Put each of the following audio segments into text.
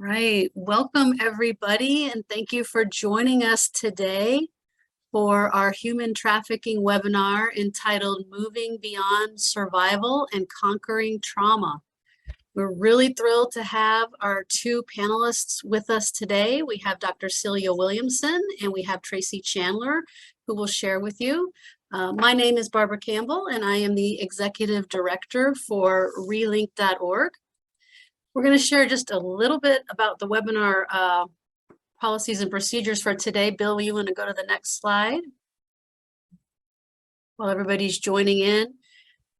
right. Welcome, everybody, and thank you for joining us today for our human trafficking webinar entitled Moving Beyond Survival and Conquering Trauma. We're really thrilled to have our two panelists with us today. We have Dr. Celia Williamson and we have Tracie Chandler, who will share with you. My name is Barbara Campbell, and I am the Executive Director for relink.org. We're going to share just a little bit about the webinar policies and procedures for today. Bill, you want to go to the next slide while everybody's joining in?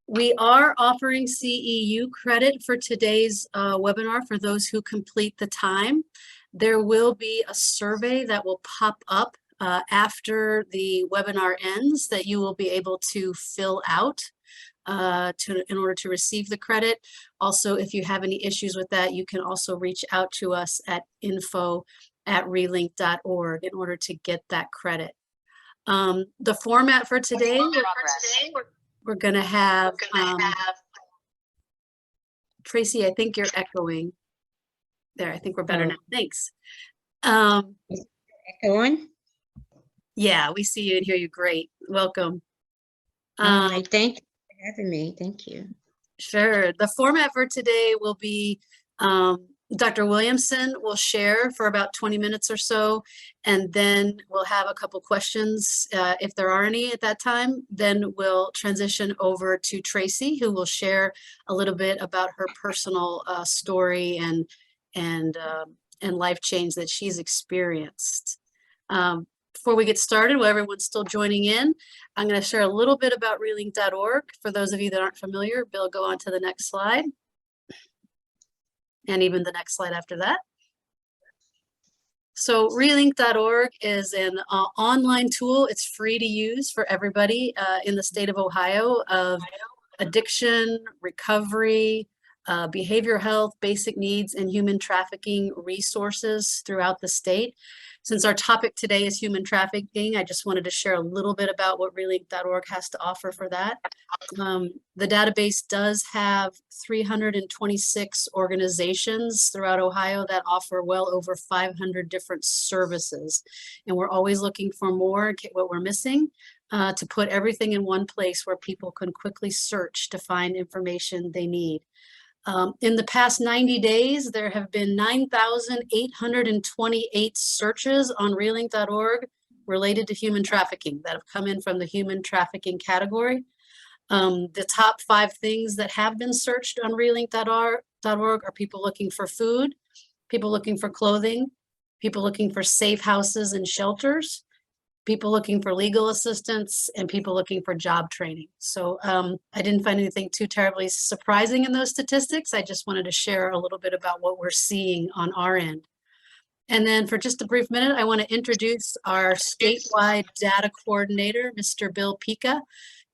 We are offering CEU credit for today's webinar for those who complete the time. There will be a survey that will pop up after the webinar ends that you will be able to fill out in order to receive the credit. Also, if you have any issues with that, you can also reach out to us at info@relink.org in order to get that credit. The format for today, we're going to have Tracie, I think you're echoing. There, I think we're better now. Thanks. Echoing? Yeah, we see you and hear you great. Welcome. All right, thank you for having me. Thank you. Sure. The format for today will be Dr. Williamson will share for about 20 minutes or so, and then we'll have a couple questions if there are any at that time. Then we'll transition over to Tracie, who will share a little bit about her personal story and life change that she's experienced. Before we get started, while everyone's still joining in, I'm going to share a little bit about relink.org. For those of you that aren't familiar, Bill, go on to the next slide. And even the next slide after that. So relink.org is an online tool. It's free to use for everybody in the state of Ohio of addiction, recovery, behavioral health, basic needs, and human trafficking resources throughout the state. Since our topic today is human trafficking, I just wanted to share a little bit about what relink.org has to offer for that. The database does have 326 organizations throughout Ohio that offer well over 500 different services. And we're always looking for more, get what we're missing, to put everything in one place where people can quickly search to find information they need. In the past 90 days, there have been 9,828 searches on relink.org related to human trafficking that have come in from the human trafficking category. The top 5 things that have been searched on relink.org are people looking for food, people looking for clothing, people looking for safe houses and shelters, people looking for legal assistance, and people looking for job training. So I didn't find anything too terribly surprising in those statistics. I just wanted to share a little bit about what we're seeing on our end. And then for just a brief minute, I want to introduce our statewide data coordinator, Mr. Bill Pica,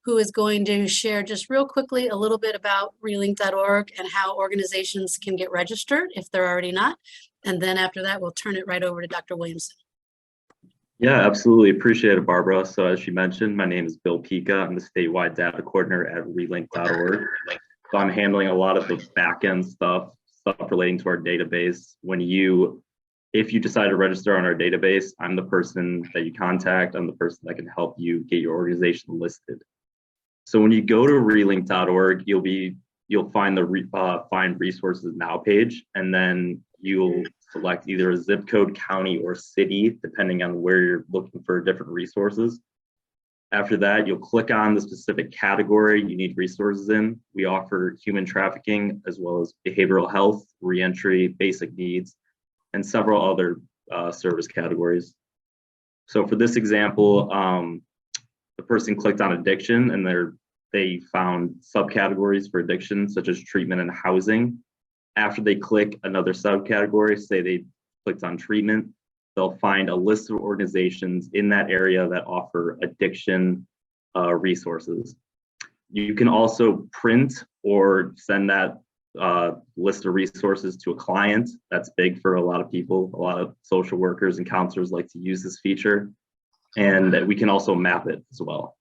who is going to share just real quickly a little bit about relink.org and how organizations can get registered if they're already not. And then after that, we'll turn it right over to Dr. Williamson. Yeah, absolutely. Appreciate it, Barbara. So as she mentioned, my name is Bill Pica. I'm the statewide data coordinator at relink.org. So I'm handling a lot of the back-end stuff relating to our database. If you decide to register on our database, I'm the person that you contact. I'm the person that can help you get your organization listed. So when you go to relink.org, you'll find the Find Resources Now page, and then you'll select either a zip code, county, or city, depending on where you're looking for different resources. After that, you'll click on the specific category you need resources in. We offer human trafficking, as well as behavioral health, reentry, basic needs, and several other service categories. So for this example, the person clicked on addiction, and they found subcategories for addiction, such as treatment and housing. After they click another subcategory, say they clicked on treatment, they'll find a list of organizations in that area that offer addiction resources. You can also print or send that list of resources to a client. That's big for a lot of people. A lot of social workers and counselors like to use this feature. And we can also map it as well.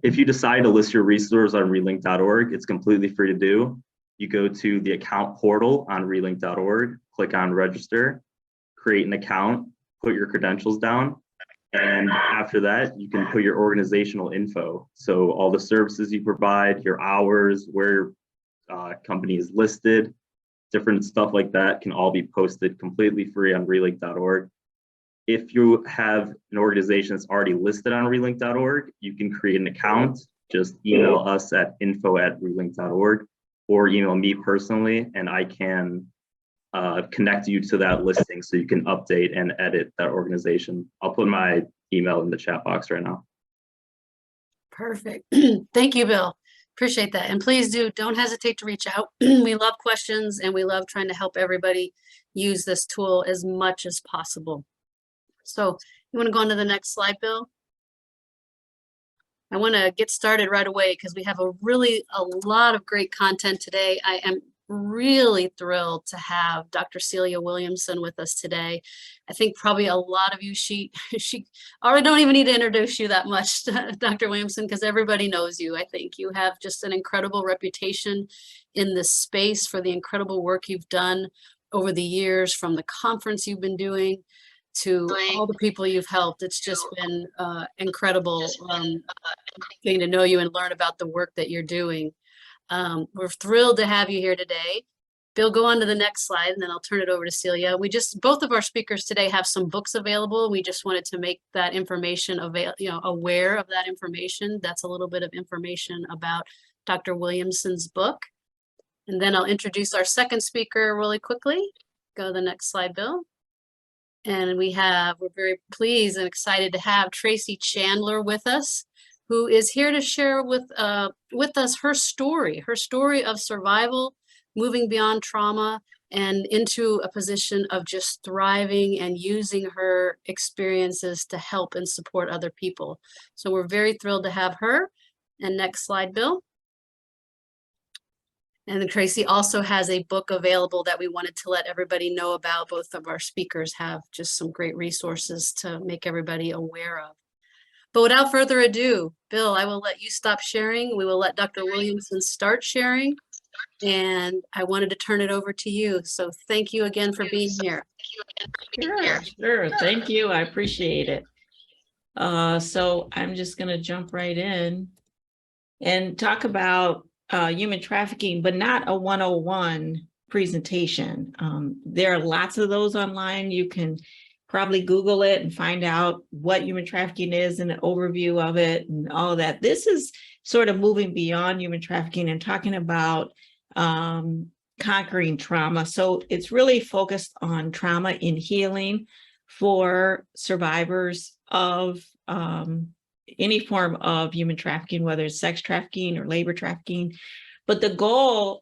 If you decide to list your resource on relink.org, it's completely free to do. you go to the account portal on relink.org, click on register, create an account, put your credentials down, and after that, you can put your organizational info. So all the services you provide, your hours, where your company is listed, different stuff like that can all be posted completely free on relink.org. If you have an organization that's already listed on relink.org, you can create an account. Just email us at info@relink.org or email me personally, and I can connect you to that listing so you can update and edit that organization. I'll put my email in the chat box right now. Perfect. Thank you, Bill. Appreciate that. And please don't hesitate to reach out. We love questions and we love trying to help everybody use this tool as much as possible. So you want to go on to the next slide, Bill? I want to get started right away because we have a lot of great content today. I am really thrilled to have Dr. Celia Williamson with us today. I think probably a lot of you, she already don't even need to introduce you that much, Dr. Williamson, because everybody knows you. I think you have just an incredible reputation in this space for the incredible work you've done over the years, from the conference you've been doing to all the people you've helped. It's just been incredible getting to know you and learn about the work that you're doing. We're thrilled to have you here today. Bill, go on to the next slide and then I'll turn it over to Celia. Both of our speakers today have some books available. We just wanted to make that information aware of that information. That's a little bit of information about Dr. Williamson's book. And then I'll introduce our second speaker really quickly. Go to the next slide, Bill. And we're very pleased and excited to have Tracie Chandler with us, who is here to share with us her story of survival, moving beyond trauma and into a position of just thriving and using her experiences to help and support other people. So we're very thrilled to have her. And next slide, Bill. And then Tracie also has a book available that we wanted to let everybody know about. Both of our speakers have just some great resources to make everybody aware of. But without further ado, Bill, I will let you stop sharing. We will let Dr. Williamson start sharing. And I wanted to turn it over to you. So thank you again for being here. Sure. Thank you. I appreciate it. So I'm just going to jump right in and talk about human trafficking, but not a 101 presentation. There are lots of those online. You can probably Google it and find out what human trafficking is and an overview of it and all of that. This is sort of moving beyond human trafficking and talking about conquering trauma. So it's really focused on trauma in healing for survivors of any form of human trafficking, whether it's sex trafficking or labor trafficking. But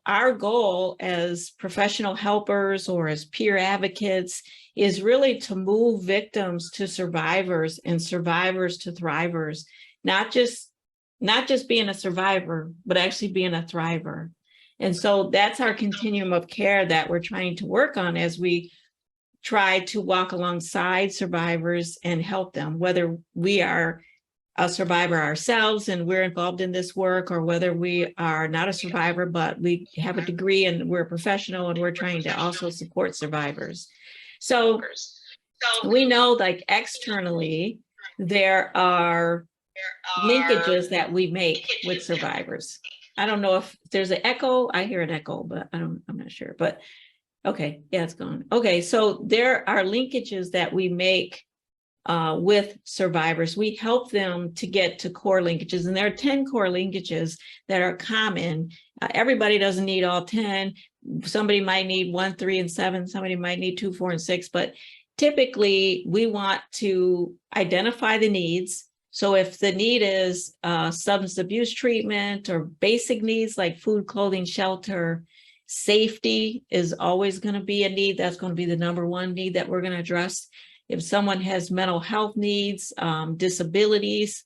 our goal as professional helpers or as peer advocates is really to move victims to survivors and survivors to thrivers, not just being a survivor, but actually being a thriver. And so that's our continuum of care that we're trying to work on as we try to walk alongside survivors and help them, whether we are a survivor ourselves and we're involved in this work, or whether we are not a survivor, but we have a degree and we're a professional and we're trying to also support survivors. So we know, like, externally, there are linkages that we make with survivors. I don't know if there's an echo. I hear an echo, but I'm not sure. But okay, yeah, it's gone. Okay, so there are linkages that we make with survivors. We help them to get to core linkages, and there are 10 core linkages that are common. Everybody doesn't need all 10. Somebody might need 1, 3, and 7. Somebody might need 2, 4, and 6. But typically, we want to identify the needs. So if the need is substance abuse treatment or basic needs like food, clothing, shelter, safety is always going to be a need. That's going to be the #1 need that we're going to address. If someone has mental health needs, disabilities,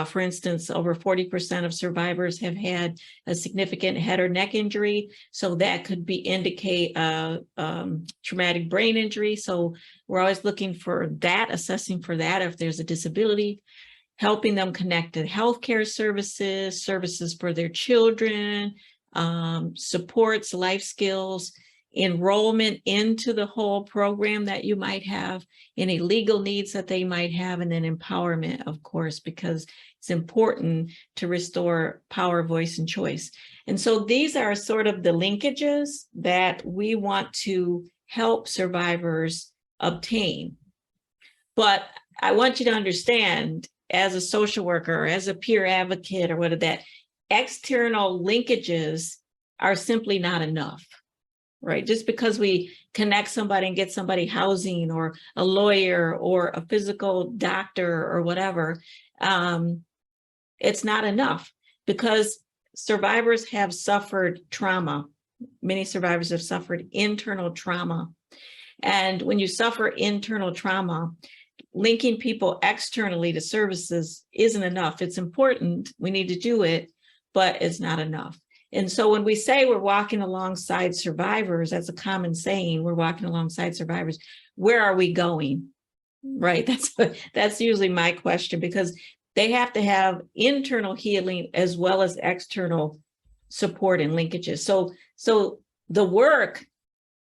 for instance, over 40% of survivors have had a significant head or neck injury. So that could indicate traumatic brain injury. So we're always looking for that, assessing for that if there's a disability, helping them connect to healthcare services, services for their children, supports, life skills, enrollment into the whole program that you might have, any legal needs that they might have, and then empowerment, of course, because it's important to restore power, voice, and choice. And so these are sort of the linkages that we want to help survivors obtain. But I want you to understand, as a social worker, or as a peer advocate, or whatever, that external linkages are simply not enough, right? Just because we connect somebody and get somebody housing, or a lawyer, or a physical doctor, or whatever, it's not enough, because survivors have suffered trauma. Many survivors have suffered internal trauma. And when you suffer internal trauma, linking people externally to services isn't enough. It's important, we need to do it, but it's not enough. And so when we say we're walking alongside survivors, that's a common saying, we're walking alongside survivors, where are we going? Right, that's usually my question, because they have to have internal healing as well as external support and linkages. So the work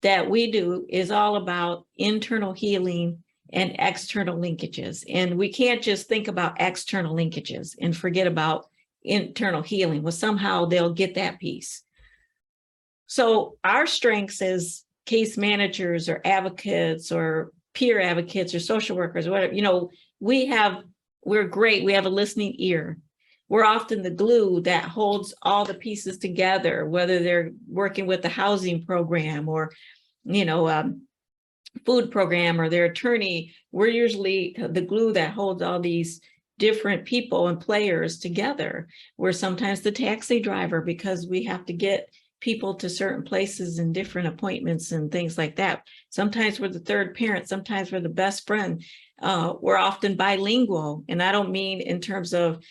that we do is all about internal healing and external linkages. And we can't just think about external linkages and forget about internal healing. Well, somehow they'll get that piece. So our strengths as case managers or advocates or peer advocates or social workers or whatever, you know, we're great. We have a listening ear. We're often the glue that holds all the pieces together, whether they're working with the housing program or, you know, food program or their attorney. We're usually the glue that holds all these different people and players together. We're sometimes the taxi driver because we have to get people to certain places and different appointments and things like that. Sometimes we're the third parent, sometimes we're the best friend. We're often bilingual, and I don't mean in terms of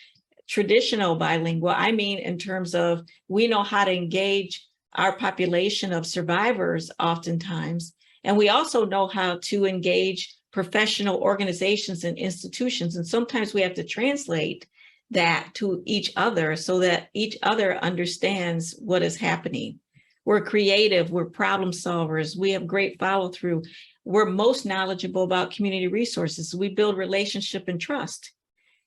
traditional bilingual, I mean in terms of we know how to engage our population of survivors oftentimes, and we also know how to engage professional organizations and institutions, and sometimes we have to translate that to each other so that each other understands what is happening. We're creative, we're problem solvers, we have great follow through. We're most knowledgeable about community resources. We build relationship and trust.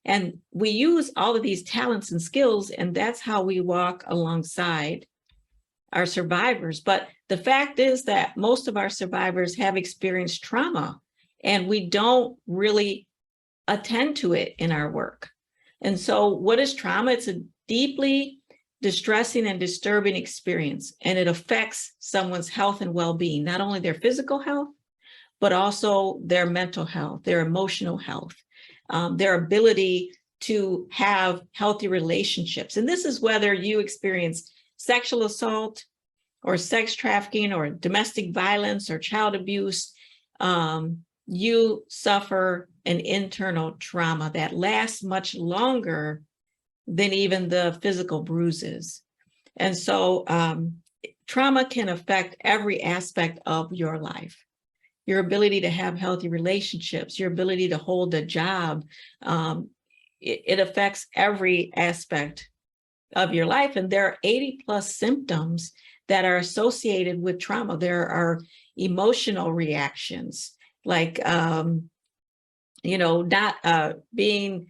And we use all of these talents and skills, and that's how we walk alongside our survivors. But the fact is that most of our survivors have experienced trauma, and we don't really attend to it in our work. And so what is trauma? It's a deeply distressing and disturbing experience, and it affects someone's health and well-being, not only their physical health, but also their mental health, their emotional health, their ability to have healthy relationships. And this is whether you experience sexual assault or sex trafficking or domestic violence or child abuse, you suffer an internal trauma that lasts much longer than even the physical bruises. And so trauma can affect every aspect of your life. Your ability to have healthy relationships, your ability to hold a job, it affects every aspect of your life. And there are 80 plus symptoms that are associated with trauma. There are emotional reactions like, you know, not being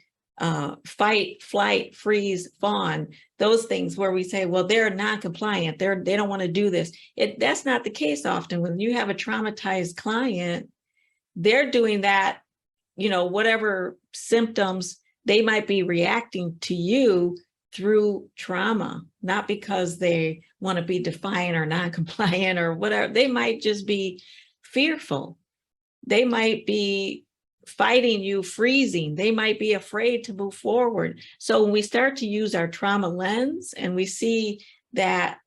fight, flight, freeze, fawn, those things where we say, well, they're non-compliant, they don't want to do this. That's not the case often. When you have a traumatized client, they're doing that, you know, whatever symptoms they might be reacting to you through trauma, not because they want to be defiant or non-compliant or whatever. They might just be fearful. They might be fighting you, freezing. They might be afraid to move forward. So when we start to use our trauma lens and we see that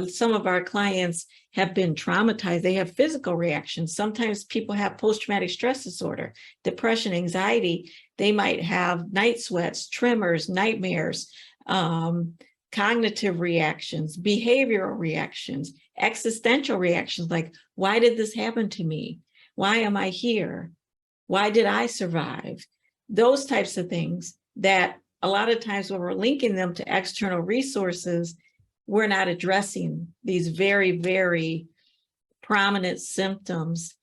some of our clients have been traumatized, they have physical reactions. Sometimes people have post-traumatic stress disorder, depression, anxiety. They might have night sweats, tremors, nightmares, cognitive reactions, behavioral reactions, existential reactions like, why did this happen to me? Why am I here? Why did I survive? Those types of things that a lot of times when we're linking them to external resources, we're not addressing these very, very prominent symptoms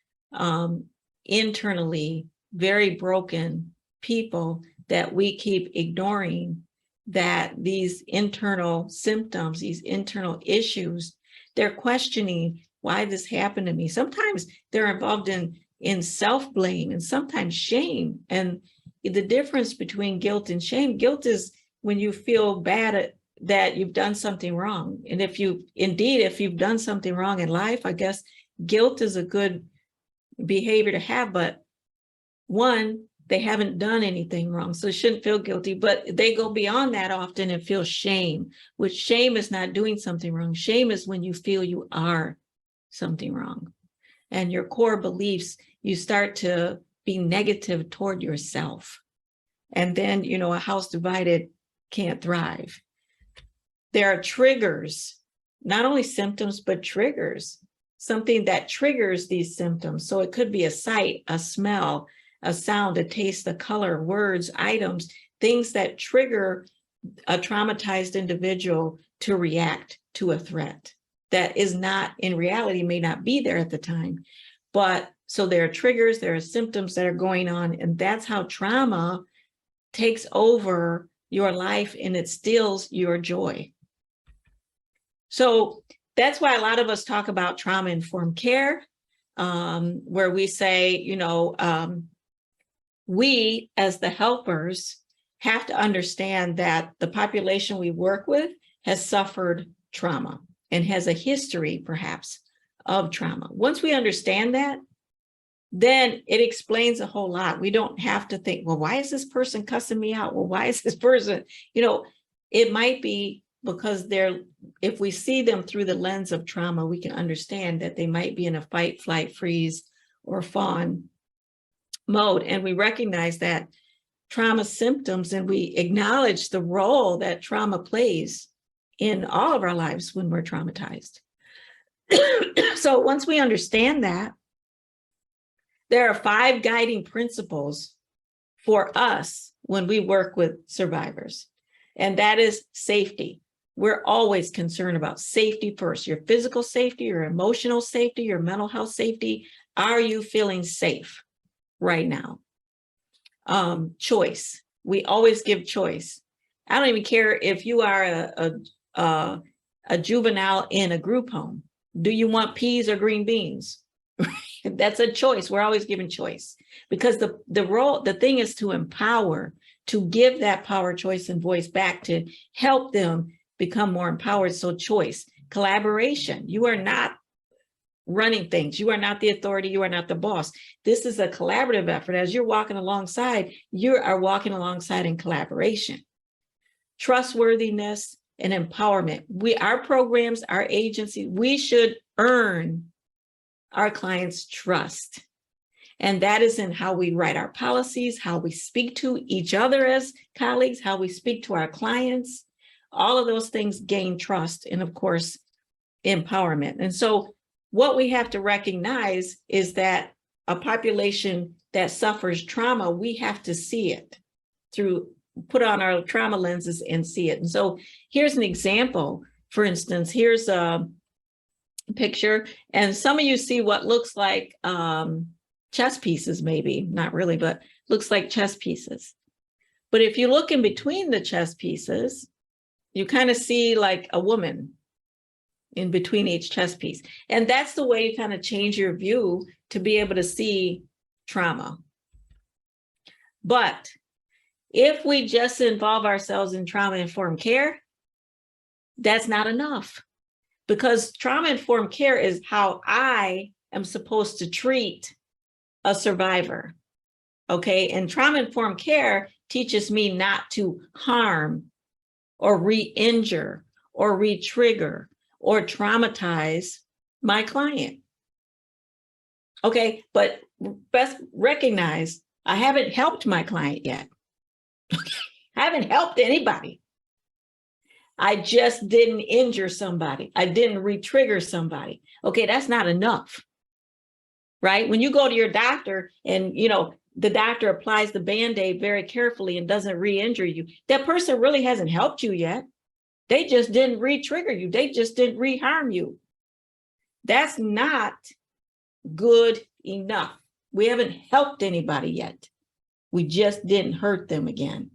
internally, very broken people that we keep ignoring, that these internal symptoms, these internal issues, they're questioning why this happened to me. Sometimes they're involved in self-blame and sometimes shame. And the difference between guilt and shame, guilt is when you feel bad that you've done something wrong. And if you've done something wrong in life, I guess guilt is a good behavior to have, but one, they haven't done anything wrong, so shouldn't feel guilty, but they go beyond that often and feel shame, which shame is not doing something wrong. Shame is when you feel you are something wrong. And your core beliefs, you start to be negative toward yourself. And then, a house divided can't thrive. There are triggers, not only symptoms, but triggers, something that triggers these symptoms. So it could be a sight, a smell, a sound, a taste, a color, words, items, things that trigger a traumatized individual to react to a threat that is not, in reality, may not be there at the time. But so there are triggers, there are symptoms that are going on, and that's how trauma takes over your life and it steals your joy. So that's why a lot of us talk about trauma-informed care, where we say, we as the helpers have to understand that the population we work with has suffered trauma and has a history, perhaps, of trauma. Once we understand that, then it explains a whole lot. We don't have to think, well, why is this person cussing me out? Well, why is this person, it might be because if we see them through the lens of trauma, we can understand that they might be in a fight, flight, freeze, or fawn mode. And we recognize that trauma symptoms, and we acknowledge the role that trauma plays in all of our lives when we're traumatized. So once we understand that, there are 5 guiding principles for us when we work with survivors, and that is safety. We're always concerned about safety first, your physical safety, your emotional safety, your mental health safety. Are you feeling safe right now? Choice. We always give choice. I don't even care if you are a juvenile in a group home. Do you want peas or green beans? That's a choice. We're always giving choice, because the thing is to empower, to give that power, choice, and voice back to help them become more empowered. So choice, collaboration. You are not running things. You are not the authority. You are not the boss. This is a collaborative effort. As you're walking alongside, you are walking alongside in collaboration. Trustworthiness and empowerment. Our programs, our agency, we should earn our clients' trust. And that is in how we write our policies, how we speak to each other as colleagues, how we speak to our clients. All of those things gain trust and, of course, empowerment. And so what we have to recognize is that a population that suffers trauma, we have to see it put on our trauma lenses and see it. And so here's an example. For instance, here's a picture, and some of you see what looks like chess pieces, maybe not really, but looks like chess pieces. But if you look in between the chess pieces, you kind of see like a woman in between each chess piece. And that's the way you kind of change your view to be able to see trauma. But if we just involve ourselves in trauma-informed care, that's not enough, because trauma-informed care is how I am supposed to treat a survivor, okay? And trauma-informed care teaches me not to harm or re-injure or re-trigger or traumatize my client, okay? But best recognize, I haven't helped my client yet. I haven't helped anybody. I just didn't injure somebody. I didn't re-trigger somebody. Okay, that's not enough, right? When you go to your doctor and, the doctor applies the Band-Aid very carefully and doesn't re-injure you, that person really hasn't helped you yet. They just didn't re-trigger you. They just didn't re-harm you. That's not good enough. We haven't helped anybody yet. We just didn't hurt them again.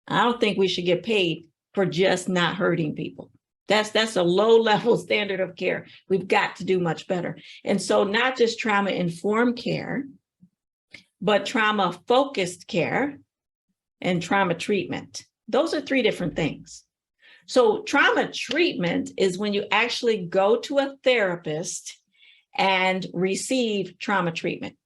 I don't think we should get paid for just not hurting people. That's a low level standard of care. We've got to do much better. And so not just trauma informed care, but trauma focused care and trauma treatment. Those are three different things. So trauma treatment is when you actually go to a therapist and receive trauma treatment.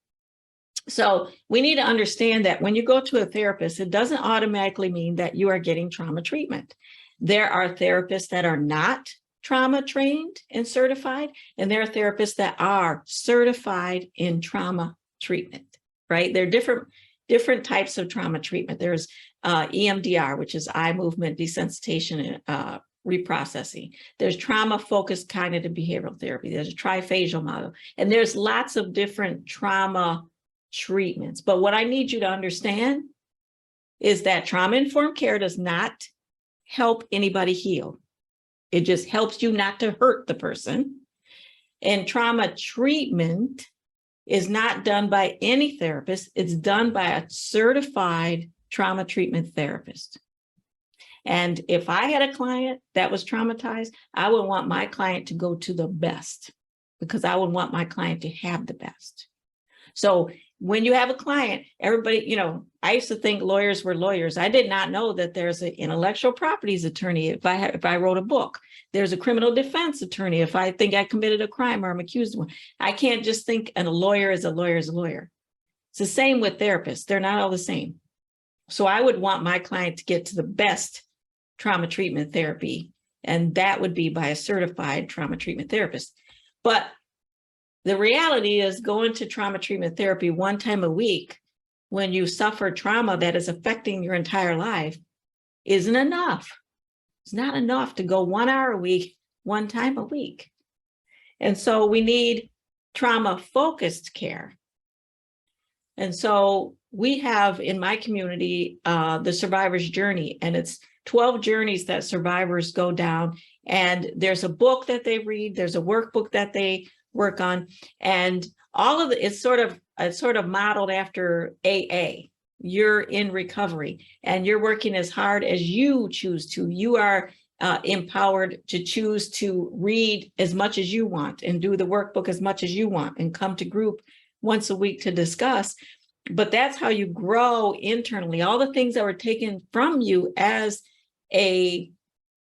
So we need to understand that when you go to a therapist, it doesn't automatically mean that you are getting trauma treatment. There are therapists that are not trauma trained and certified, and there are therapists that are certified in trauma treatment, right? There are different types of trauma treatment. There's EMDR, which is eye movement desensitization and reprocessing. There's trauma-focused cognitive behavioral therapy. There's a triphasial model, and there's lots of different trauma treatments. But what I need you to understand is that trauma-informed care does not help anybody heal. It just helps you not to hurt the person. And trauma treatment is not done by any therapist. It's done by a certified trauma treatment therapist. And if I had a client that was traumatized, I would want my client to go to the best, because I would want my client to have the best. So when you have a client, everybody, I used to think lawyers were lawyers. I did not know that there's an intellectual properties attorney if I wrote a book. There's a criminal defense attorney if I think I committed a crime or I'm accused of one. I can't just think a lawyer is a lawyer is a lawyer. It's the same with therapists. They're not all the same. So I would want my client to get to the best trauma treatment therapy, and that would be by a certified trauma treatment therapist. But the reality is going to trauma treatment therapy one time a week when you suffer trauma that is affecting your entire life isn't enough. It's not enough to go 1 hour a week, one time a week. And so we need trauma-focused care. And so we have in my community, the survivor's journey, and it's 12 journeys that survivors go down. And there's a book that they read, there's a workbook that they work on, and all of it's sort of modeled after AA. You're in recovery and you're working as hard as you choose to. You are empowered to choose to read as much as you want and do the workbook as much as you want and come to group once a week to discuss. But that's how you grow internally. All the things that were taken from you as a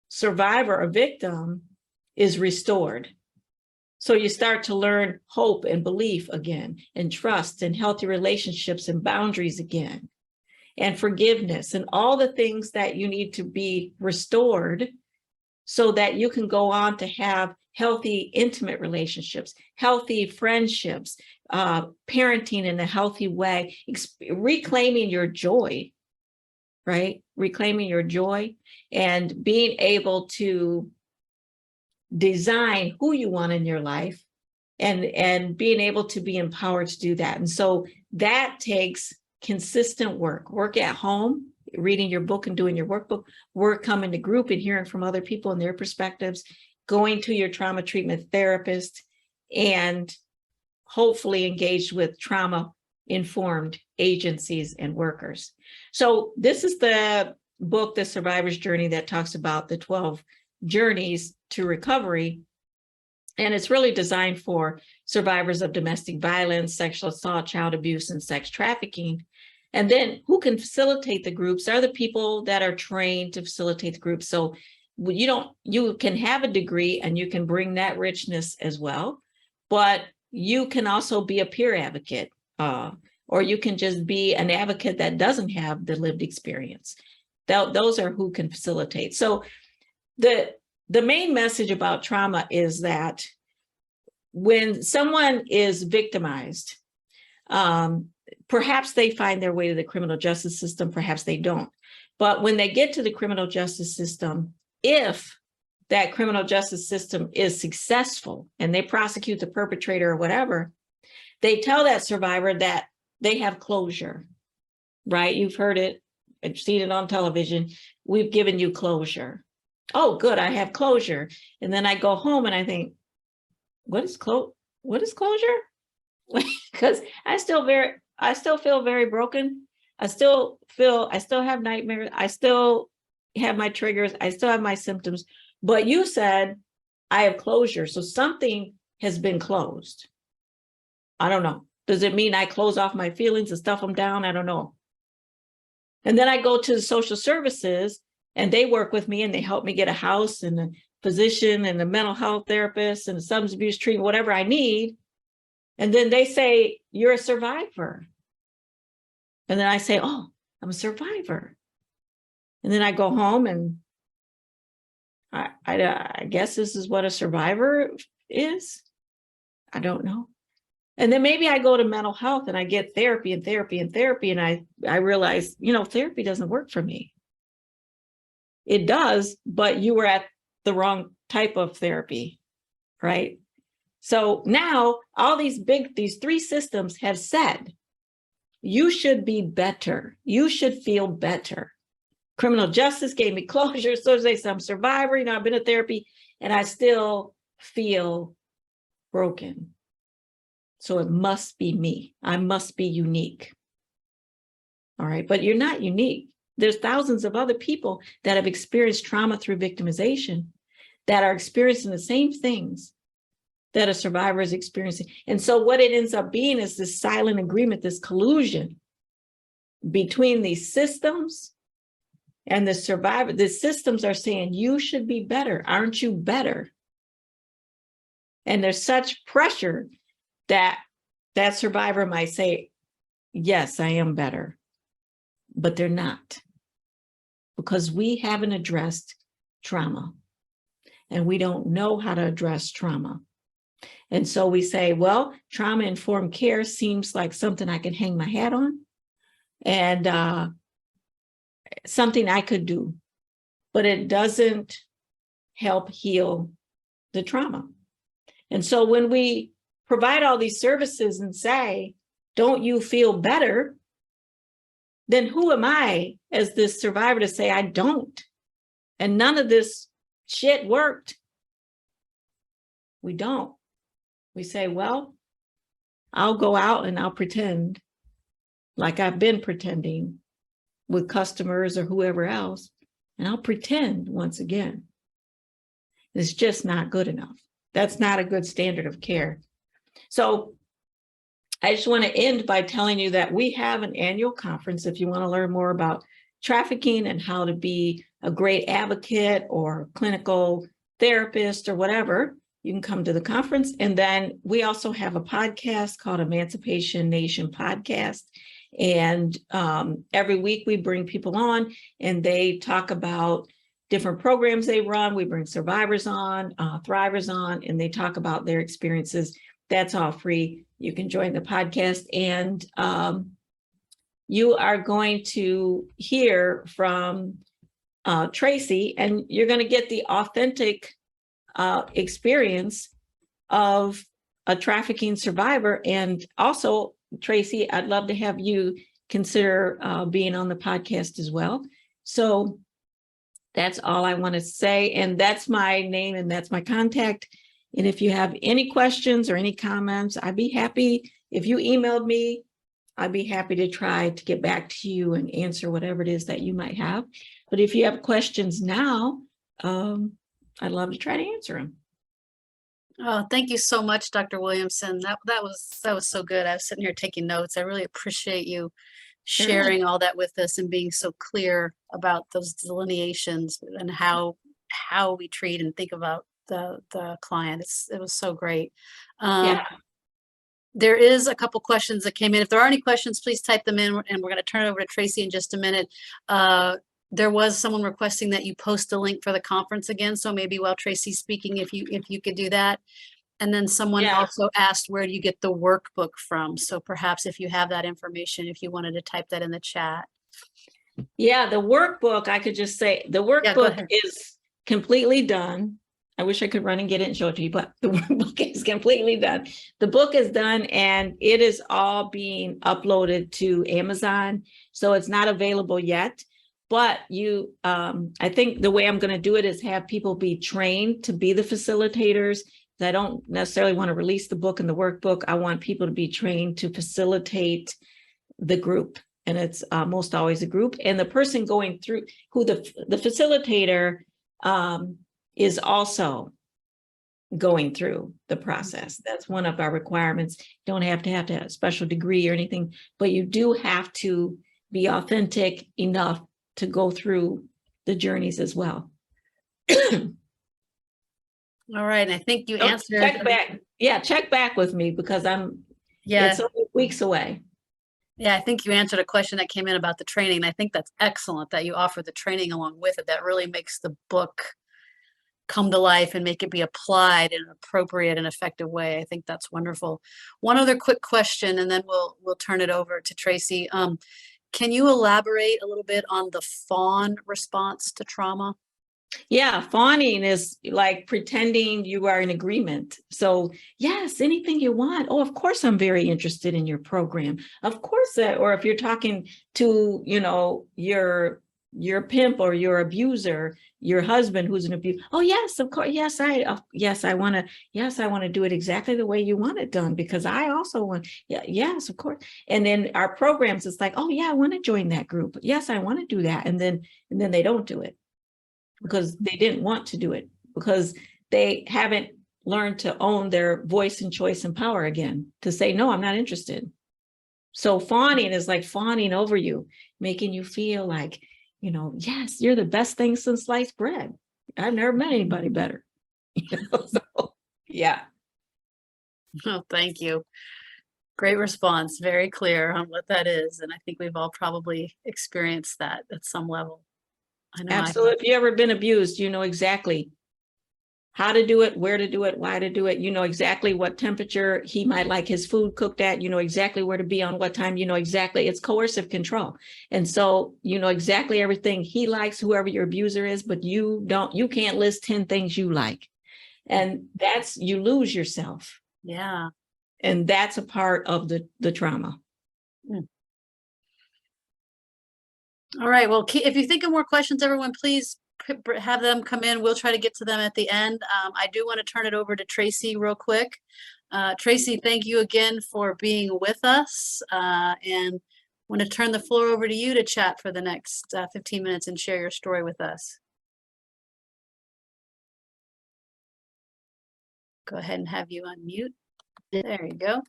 survivor, a victim, is restored. So you start to learn hope and belief again, and trust and healthy relationships and boundaries again, and forgiveness and all the things that you need to be restored so that you can go on to have healthy, intimate relationships, healthy friendships, parenting in a healthy way, reclaiming your joy, right? Reclaiming your joy and being able to design who you want in your life and being able to be empowered to do that. And so that takes consistent work at home, reading your book and doing your workbook, work coming to group and hearing from other people and their perspectives, going to your trauma treatment therapist, and hopefully engaged with trauma-informed agencies and workers. So this is the book, The Survivor's Journey, that talks about the 12 journeys to recovery. And it's really designed for survivors of domestic violence, sexual assault, child abuse, and sex trafficking. And then who can facilitate the groups are the people that are trained to facilitate the groups. So you can have a degree and you can bring that richness as well, but you can also be a peer advocate, or you can just be an advocate that doesn't have the lived experience. Those are who can facilitate. So the main message about trauma is that when someone is victimized, perhaps they find their way to the criminal justice system, perhaps they don't. But when they get to the criminal justice system, if that criminal justice system is successful and they prosecute the perpetrator or whatever, they tell that survivor that they have closure, right? You've heard it, seen it on television. We've given you closure. oh, good, I have closure. And then I go home and I think, what is closure? Because I still feel very broken. I still have nightmares. I still have my triggers. I still have my symptoms. But you said I have closure. So something has been closed. I don't know. Does it mean I close off my feelings and stuff them down? I don't know. And then I go to the social services and they work with me and they help me get a house and a physician and a mental health therapist and a substance abuse treatment, whatever I need. And then they say, you're a survivor. And then I say, oh, I'm a survivor. And then I go home and I guess this is what a survivor is. I don't know. And then maybe I go to mental health and I get therapy. And I realize, therapy doesn't work for me. It does, but you were at the wrong type of therapy, right? So now all these three systems have said, you should be better. You should feel better. Criminal justice gave me closure. So they say I'm a survivor. I've been to therapy and I still feel broken. So it must be me. I must be unique. All right. But you're not unique. There's thousands of other people that have experienced trauma through victimization that are experiencing the same things that a survivor is experiencing. And so what it ends up being is this silent agreement, this collusion between these systems and the survivor. The systems are saying, you should be better. Aren't you better? And there's such pressure that that survivor might say, yes, I am better, but they're not, because we haven't addressed trauma and we don't know how to address trauma. And so we say, well, trauma-informed care seems like something I can hang my hat on and something I could do, but it doesn't help heal the trauma. And so when we provide all these services and say, don't you feel better? Then who am I as this survivor to say I don't? And none of this shit worked. We don't. We say, well, I'll go out and I'll pretend like I've been pretending with customers or whoever else, and I'll pretend once again. It's just not good enough. That's not a good standard of care. So I just want to end by telling you that we have an annual conference. If you want to learn more about trafficking and how to be a great advocate or clinical therapist or whatever, you can come to the conference. And then we also have a podcast called Emancipation Nation Podcast. And every week we bring people on and they talk about different programs they run. We bring survivors on, thrivers on, and they talk about their experiences. That's all free. You can join the podcast, and you are going to hear from Tracie, and you're going to get the authentic experience of a trafficking survivor. And also, Tracie, I'd love to have you consider being on the podcast as well. So that's all I want to say. And that's my name and that's my contact. And if you have any questions or any comments, I'd be happy. If you emailed me, I'd be happy to try to get back to you and answer whatever it is that you might have. But if you have questions now, I'd love to try to answer them. Oh, thank you so much, Dr. Williamson. That was so good. I was sitting here taking notes. I really appreciate you sharing all that with us and being so clear about those delineations and how we treat and think about the client. It was so great. There is a couple questions that came in. If there are any questions, please type them in, and we're going to turn it over to Tracie in just a minute. There was someone requesting that you post a link for the conference again. So maybe while Tracie's speaking, if you could do that. And then someone also asked, where do you get the workbook from? So perhaps if you have that information, if you wanted to type that in the chat. Yeah, the workbook, I could just say the workbook is completely done. I wish I could run and get it and show it to you, but the workbook is completely done. The book is done and it is all being uploaded to Amazon. So it's not available yet, but I think the way I'm going to do it is have people be trained to be the facilitators. I don't necessarily want to release the book and the workbook. I want people to be trained to facilitate the group. And it's most always a group. And the person going through, who the facilitator is also going through the process. That's one of our requirements. You don't have to have a special degree or anything, but you do have to be authentic enough to go through the journeys as well. All right, and I think you answered. Check back. Yeah, check back with me because it's only weeks away. Yeah, I think you answered a question that came in about the training. And I think that's excellent that you offer the training along with it. That really makes the book come to life and make it be applied in an appropriate and effective way. I think that's wonderful. One other quick question, and then we'll turn it over to Tracie. Can you elaborate a little bit on the fawn response to trauma? Yeah, fawning is like pretending you are in agreement. So yes, anything you want. Oh, of course, I'm very interested in your program. Of course, or if you're talking to, your pimp or your abuser, your husband who's an abuser. Oh yes, of course. Yes, I want to do it exactly the way you want it done because I also want. Yeah, yes, of course. And then our programs, it's like, oh yeah, I want to join that group. Yes, I want to do that. And then they don't do it. Because they didn't want to do it, because they haven't learned to own their voice and choice and power again, to say, no, I'm not interested. So fawning is like fawning over you, making you feel like, yes, you're the best thing since sliced bread. I've never met anybody better. So, yeah. Oh, thank you. Great response. Very clear on what that is. And I think we've all probably experienced that at some level. I know. Absolutely. If you ever been abused, you know exactly how to do it, where to do it, why to do it. You know exactly what temperature he might like his food cooked at. You know exactly where to be on what time. You know exactly. It's coercive control. And so you know exactly everything he likes, whoever your abuser is, but you can't list 10 things you like. And you lose yourself. Yeah. And that's a part of the trauma. All right. Well, if you think of more questions, everyone, please have them come in. We'll try to get to them at the end. I do want to turn it over to Tracie real quick. Tracie, thank you again for being with us. And want to turn the floor over to you to chat for the next 15 minutes and share your story with us. Go ahead and have you unmute. There you go.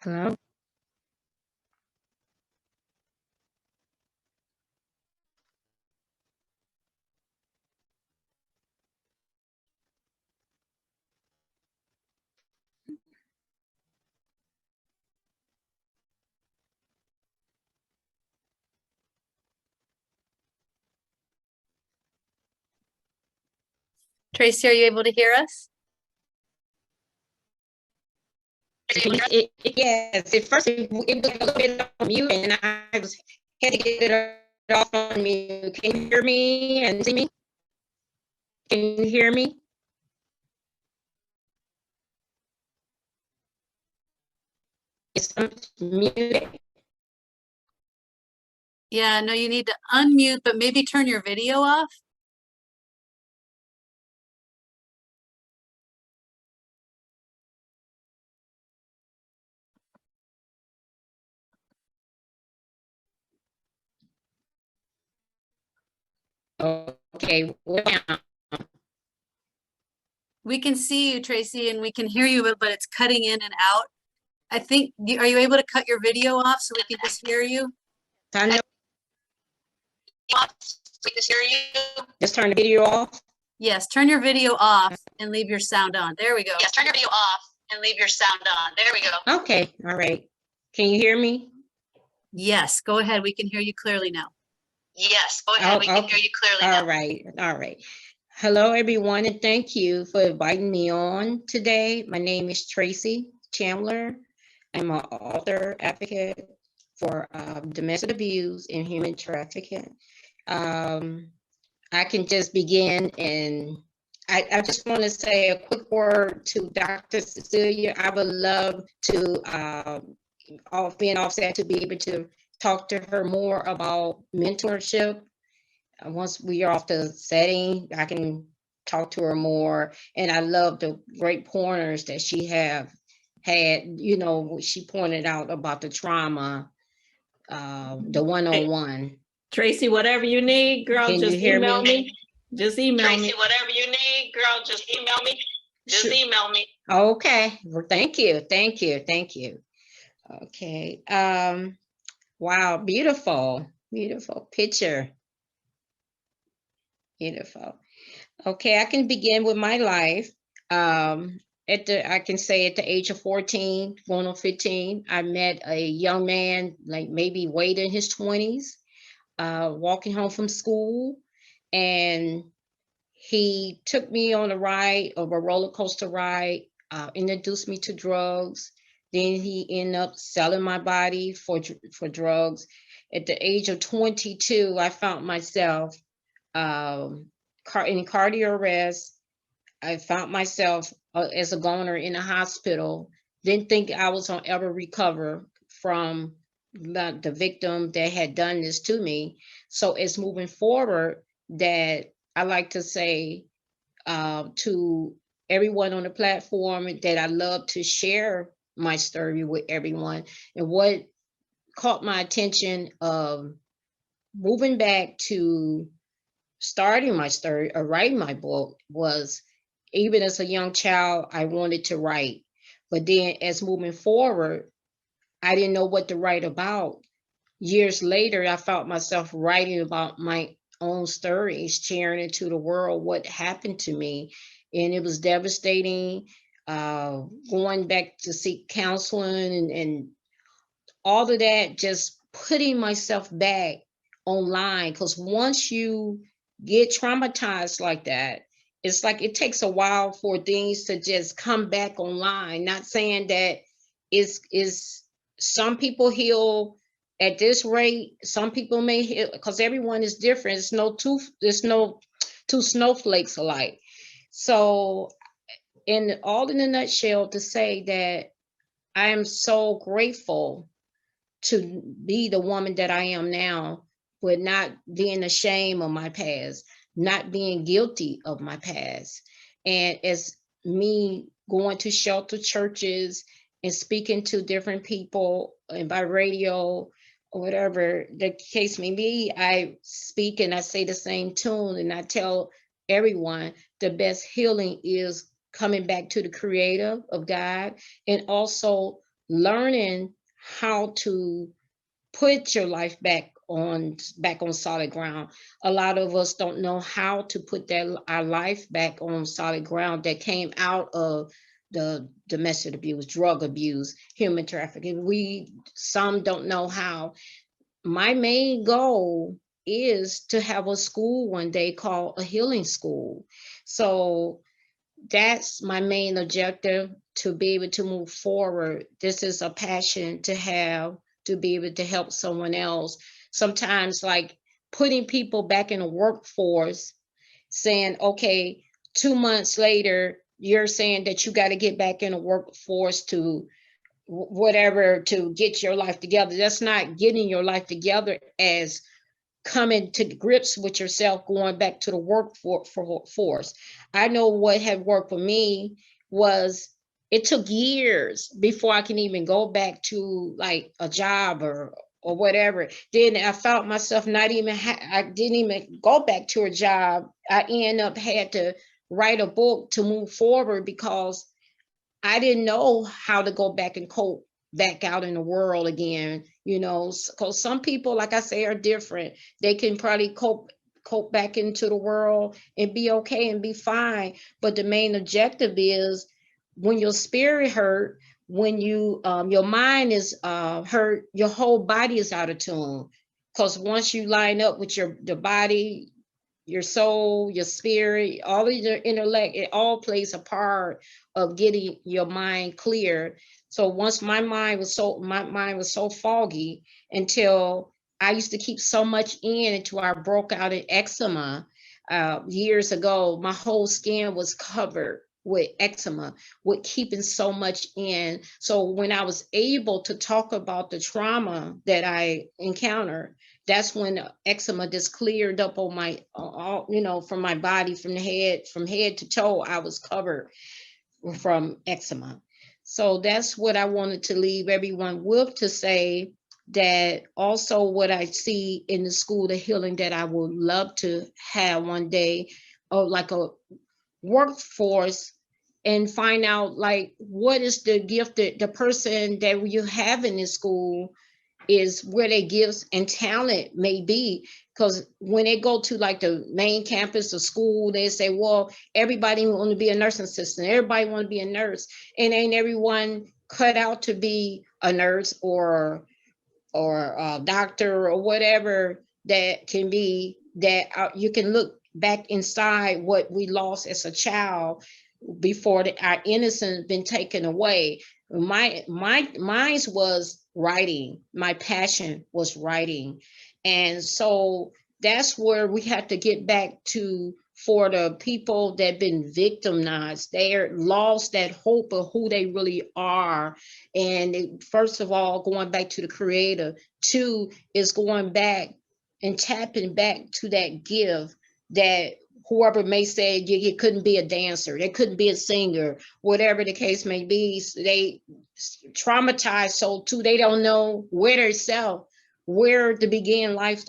Hello? Tracie, are you able to hear us? Yes, at first it was a little bit on mute and I had to get it off on mute. Can you hear me and see me? Can you hear me? It's muted. Yeah, no, you need to unmute, but maybe turn your video off. Okay, well, We can see you, Tracie, and we can hear you, but it's cutting in and out. I think, are you able to cut your video off so we can just hear you? I know. Just turn the video off. Yes, turn your video off and leave your sound on. There we go. Yes, turn your video off and leave your sound on. There we go. Okay, all right. Can you hear me? Yes, go ahead. We can hear you clearly now. Yes, go ahead. We can hear you clearly now. All right. Hello, everyone, and thank you for inviting me on today. My name is Tracie Chandler. I'm an author, advocate, for domestic abuse and human trafficking. I can just begin, and I just want to say a quick word to Dr. Cecilia. I would love to, being offset, to be able to talk to her more about mentorship. Once we are off the setting, I can talk to her more. And I love the great pointers that she have had. You know, she pointed out about the trauma, the one-on-one. Tracy, whatever you need, girl, Can you just hear email me? me. Just email me. Tracy, whatever you need, girl, just email me. Just Sure. email me. Okay, well, thank you. Okay, wow, beautiful picture. Beautiful. Okay, I can begin with my life. I can say at the age of 14, going on 15, I met a young man, like maybe way in his 20s, walking home from school, and he took me on a ride, of a roller coaster ride, introduced me to drugs. Then he ended up selling my body for drugs. At the age of 22, I found myself in cardiac arrest. I found myself as a goner in a hospital. Didn't think I was gonna ever recover from the victim that had done this to me. So it's moving forward that I like to say to everyone on the platform that I love to share my story with everyone. And what caught my attention of moving back to starting my story or writing my book was, even as a young child, I wanted to write. But then as moving forward, I didn't know what to write about. Years later, I found myself writing about my own stories, sharing it to the world what happened to me. And it was devastating, going back to seek counseling and all of that, just putting myself back online. Because once you get traumatized like that, it's like it takes a while for things to just come back online. Not saying that is some people heal at this rate, some people may heal, because everyone is different. There's no two snowflakes alike. So in a nutshell, to say that I am so grateful to be the woman that I am now, with not being ashamed of my past, not being guilty of my past. And as me going to shelter churches and speaking to different people, and by radio or whatever the case may be, I speak and I say the same tune, and I tell everyone the best healing is coming back to the creator of God, and also learning how to put your life back on solid ground. A lot of us don't know how to put our life back on solid ground that came out of the domestic abuse, drug abuse, human trafficking. Some don't know how. My main goal is to have a school one day called a healing school. So that's my main objective, to be able to move forward. This is a passion to have, to be able to help someone else. Sometimes, like putting people back in the workforce, saying, okay, 2 months later, you're saying that you got to get back in the workforce to whatever, to get your life together. That's not getting your life together as coming to grips with yourself, going back to the workforce. I know what had worked for me was, it took years before I can even go back to like a job or whatever. Then I found myself I didn't even go back to a job. I ended up had to write a book to move forward, because I didn't know how to go back and cope back out in the world again, because some people, like I say, are different. They can probably cope back into the world and be okay and be fine. But the main objective is, when your spirit hurt, when you your mind is hurt, your whole body is out of tune. Because once you line up with the body, your soul, your spirit, all of your intellect, it all plays a part of getting your mind clear. So once my mind was so foggy until I used to keep so much in until I broke out in eczema years ago. My whole skin was covered with eczema, with keeping so much in. So when I was able to talk about the trauma that I encountered, that's when the eczema just cleared up on my, from my body, from head to toe. I was covered from eczema. So that's what I wanted to leave everyone with, to say that also what I see in the school, the healing that I would love to have one day, or like a workforce, and find out like what is the gift that the person that you have in this school is, where their gifts and talent may be. Because when they go to like the main campus of school, they say, well, everybody want to be a nursing assistant, everybody want to be a nurse, and ain't everyone cut out to be a nurse or a doctor or whatever that can be, that you can look back inside what we lost as a child before our innocence been taken away. Mine was writing. My passion was writing. And so that's where we have to get back to, for the people that been victimized. They're lost that hope of who they really are. And first of all, going back to the creator. Two is going back and tapping back to that gift that whoever may say you couldn't be a dancer, they couldn't be a singer, whatever the case may be. They traumatized, so too they don't know where to begin life,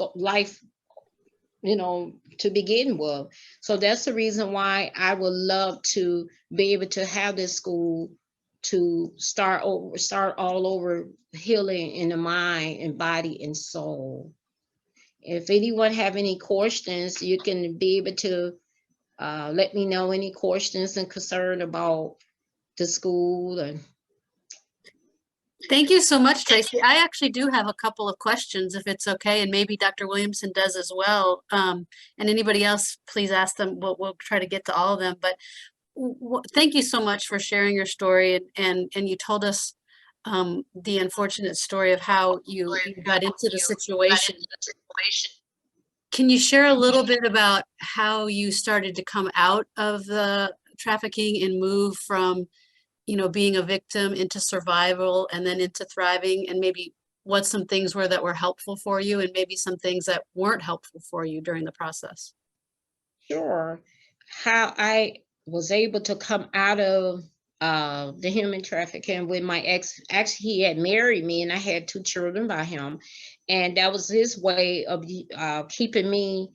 to begin with. So that's the reason why I would love to be able to have this school to start all over, healing in the mind and body and soul. If anyone have any questions, you can be able to let me know any questions and concern about the school. And Thank you so much, Tracie. I actually do have a couple of questions, if it's okay, and maybe Dr. Williamson does as well. And anybody else, please ask them. We'll try to get to all of them. But thank you so much for sharing your story, and you told us the unfortunate story of how you got into the situation. Can you share a little bit about how you started to come out of the trafficking and move from, being a victim into survival and then into thriving, and maybe what some things were that were helpful for you and maybe some things that weren't helpful for you during the process? Sure. How I was able to come out of the human trafficking with my ex. Actually, he had married me and I had 2 children by him. And that was his way of keeping me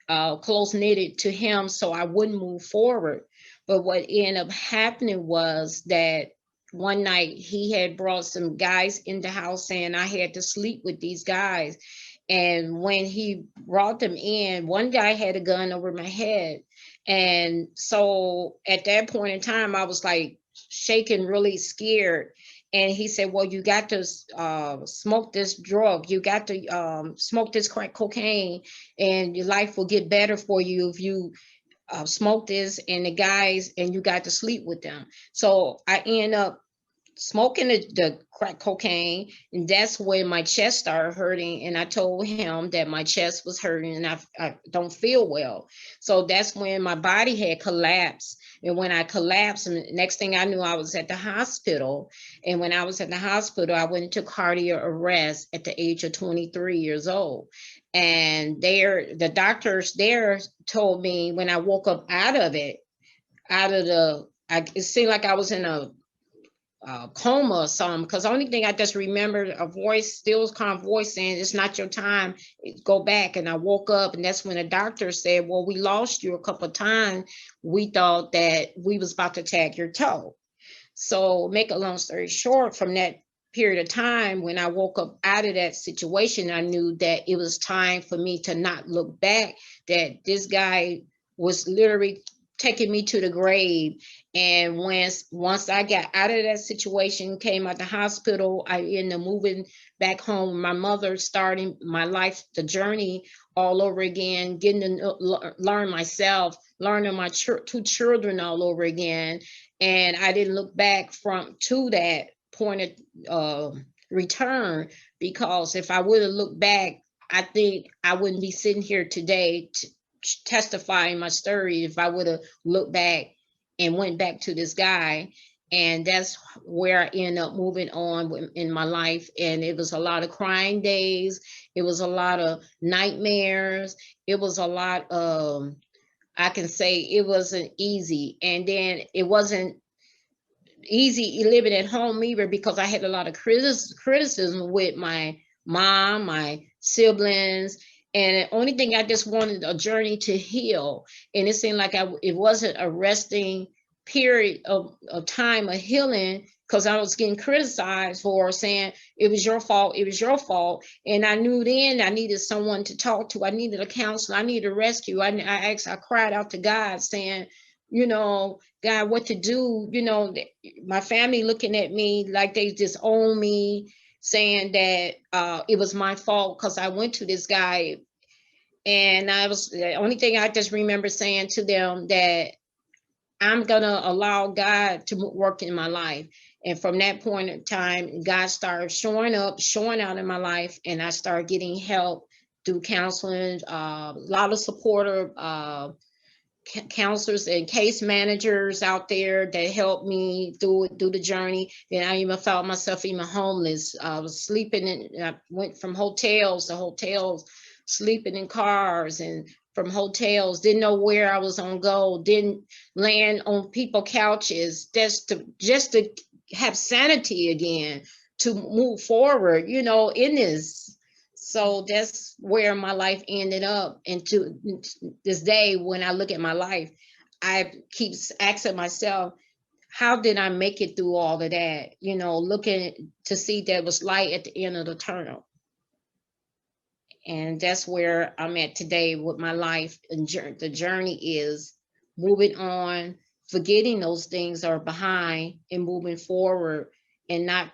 close knitted to him so I wouldn't move forward. But what ended up happening was that one night he had brought some guys in the house and I had to sleep with these guys. And when he brought them in, one guy had a gun over my head. And so at that point in time, I was like shaking, really scared. And he said, well, you got to smoke this drug. You got to smoke this crack cocaine and your life will get better for you if you smoke this, and the guys, and you got to sleep with them. So I end up smoking the crack cocaine, and that's when my chest started hurting. And I told him that my chest was hurting and I don't feel well. So that's when my body had collapsed. And when I collapsed, and next thing I knew, I was at the hospital. And when I was at the hospital, I went into cardiac arrest at the age of 23 years old. And the doctors there told me when I woke up out of it, it seemed like I was in a coma or something, because the only thing I just remember, a voice, still kind of voice saying, it's not your time, go back. And I woke up, and that's when the doctor said, well, we lost you a couple of times. We thought that we was about to tag your toe. So make a long story short, from that period of time, when I woke up out of that situation, I knew that it was time for me to not look back, that this guy was literally taking me to the grave. And once I got out of that situation, came out the hospital, I ended up moving back home. My mother, starting my life, the journey all over again, getting to learn myself, learning my 2 children all over again. And I didn't look back to that point of return, because if I would have looked back, I think I wouldn't be sitting here today testifying my story if I would have looked back and went back to this guy. And that's where I end up moving on in my life. And it was a lot of crying days. It was a lot of nightmares. It was a lot of, I can say it wasn't easy. And then it wasn't easy living at home either, because I had a lot of criticism with my mom, my siblings. And the only thing, I just wanted a journey to heal. And it seemed like it wasn't a resting period of time of healing, because I was getting criticized for saying it was your fault, it was your fault. And I knew then I needed someone to talk to. I needed a counselor. I needed a rescue. I cried out to God saying, you know, God, what to do? You know, my family looking at me like they just own me, saying that it was my fault because I went to this guy. And I was, the only thing I just remember saying to them that I'm gonna allow God to work in my life. And from that point in time, God started showing out in my life, and I started getting help through counseling, a lot of supportive counselors and case managers out there that helped me through the journey. Then I even found myself even homeless. I was sleeping I went from hotels to hotels, sleeping in cars, and from hotels, didn't know where I was on go, didn't land on people couches, just to have sanity again, to move forward, you know, in this. So that's where my life ended up. And to this day, when I look at my life, I keep asking myself, how did I make it through all of that? You know, looking to see there was light at the end of the tunnel. And that's where I'm at today with my life. And the journey is moving on, forgetting those things are behind, and moving forward, and not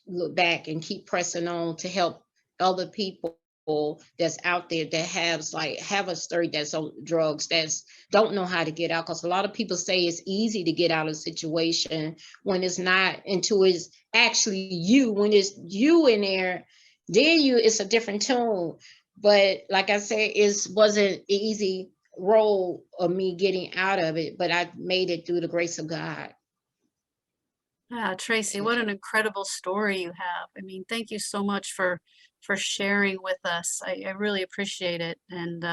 look back, and keep pressing on to help other people that's out there that have a story that's on drugs, that's don't know how to get out. Because a lot of people say it's easy to get out of a situation when it's not, until it's actually you. When it's you in there, then it's a different tone. But like I said, it wasn't an easy role of me getting out of it, but I made it through the grace of God. Tracie, what an incredible story you have. I mean, thank you so much for sharing with us. I really appreciate it. And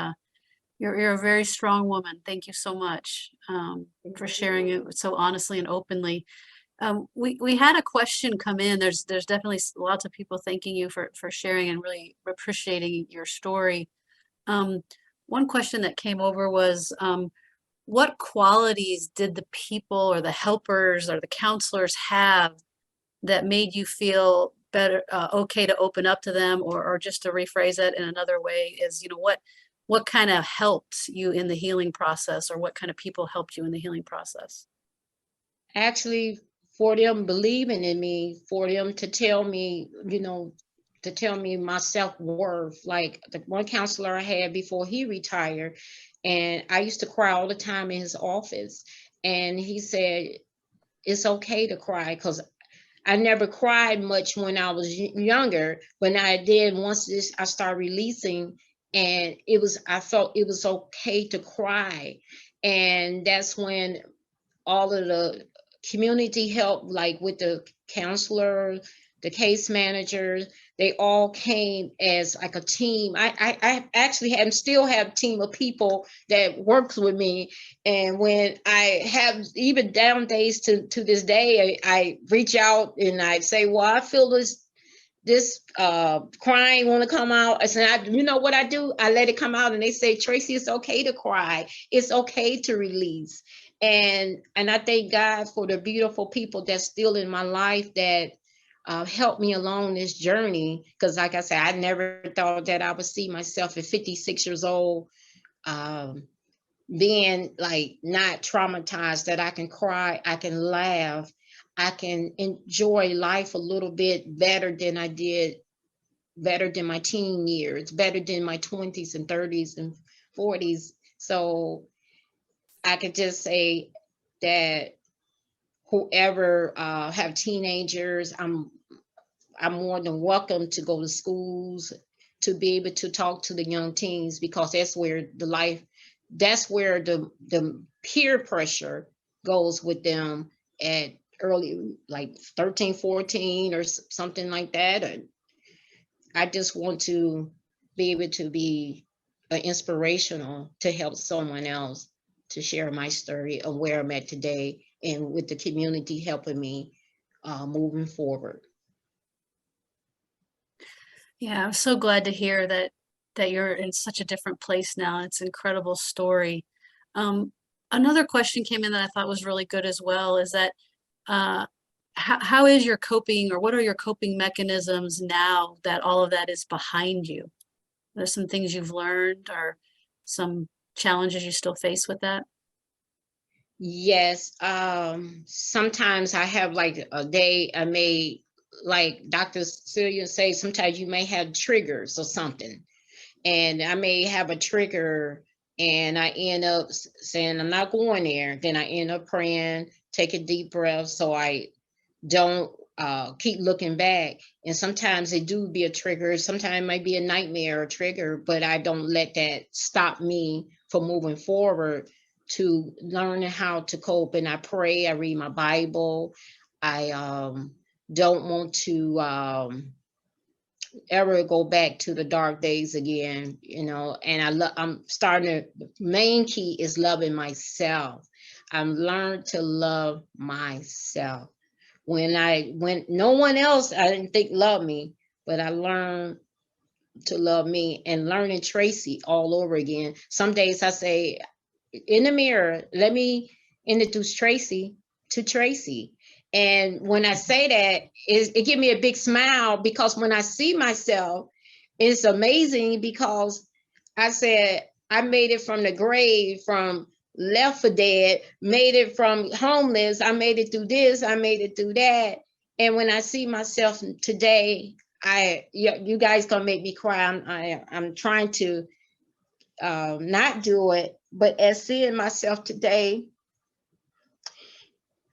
you're a very strong woman. Thank you so much for sharing it so honestly and openly. We had a question come in. There's definitely lots of people thanking you for sharing and really appreciating your story. One question that came over was, what qualities did the people or the helpers or the counselors have that made you feel better, okay to open up to them? Or just to rephrase it in another way is, you know, what kind of helped you in the healing process, or what kind of people helped you in the healing process? Actually, for them believing in me, for them to tell me, you know, to tell me my self-worth. Like the one counselor I had before he retired, and I used to cry all the time in his office. And he said, it's okay to cry, because I never cried much when I was younger. When I did, once I started releasing, and I felt it was okay to cry. And that's when all of the community help, like with the counselor, the case managers, they all came as like a team. I actually still have a team of people that works with me. And when I have even down days to this day, I reach out and I say, well, I feel this crying want to come out. I said, you know what I do? I let it come out, and they say, Tracie, it's okay to cry. It's okay to release. And I thank God for the beautiful people that's still in my life that helped me along this journey. Because like I said, I never thought that I would see myself at 56 years old, being like not traumatized, that I can cry, I can laugh, I can enjoy life a little bit better than I did, better than my teen years, better than my 20s and 30s and 40s. So I could just say that whoever have teenagers, I'm more than welcome to go to schools to be able to talk to the young teens, because that's where the peer pressure goes with them at early, like 13, 14 or something like that. And I just want to be able to be inspirational to help someone else, to share my story of where I'm at today, and with the community helping me moving forward. Yeah, I'm so glad to hear that you're in such a different place now. It's an incredible story. Another question came in that I thought was really good as well, is that how is your coping, or what are your coping mechanisms now that all of that is behind you? There's some things you've learned, or some challenges you still face with that? Yes, sometimes I have like a day I may, like Dr. Celia say, sometimes you may have triggers or something. And I may have a trigger and I end up saying, I'm not going there. Then I end up praying, take a deep breath so I don't keep looking back. And sometimes it do be a trigger. Sometimes it might be a nightmare or trigger, but I don't let that stop me from moving forward to learning how to cope. And I pray, I read my Bible. I don't want to ever go back to the dark days again, and I'm starting to, the main key is loving myself. I've learned to love myself. When no one else, I didn't think loved me, but I learned to love me, and learning Tracie all over again. Some days I say in the mirror, let me introduce Tracie to Tracie. And when I say that, it gives me a big smile, because when I see myself, it's amazing, because I said, I made it from the grave, from left for dead, made it from homeless, I made it through this, I made it through that. And when I see myself today, you guys gonna make me cry. I'm trying to not do it, but as seeing myself today,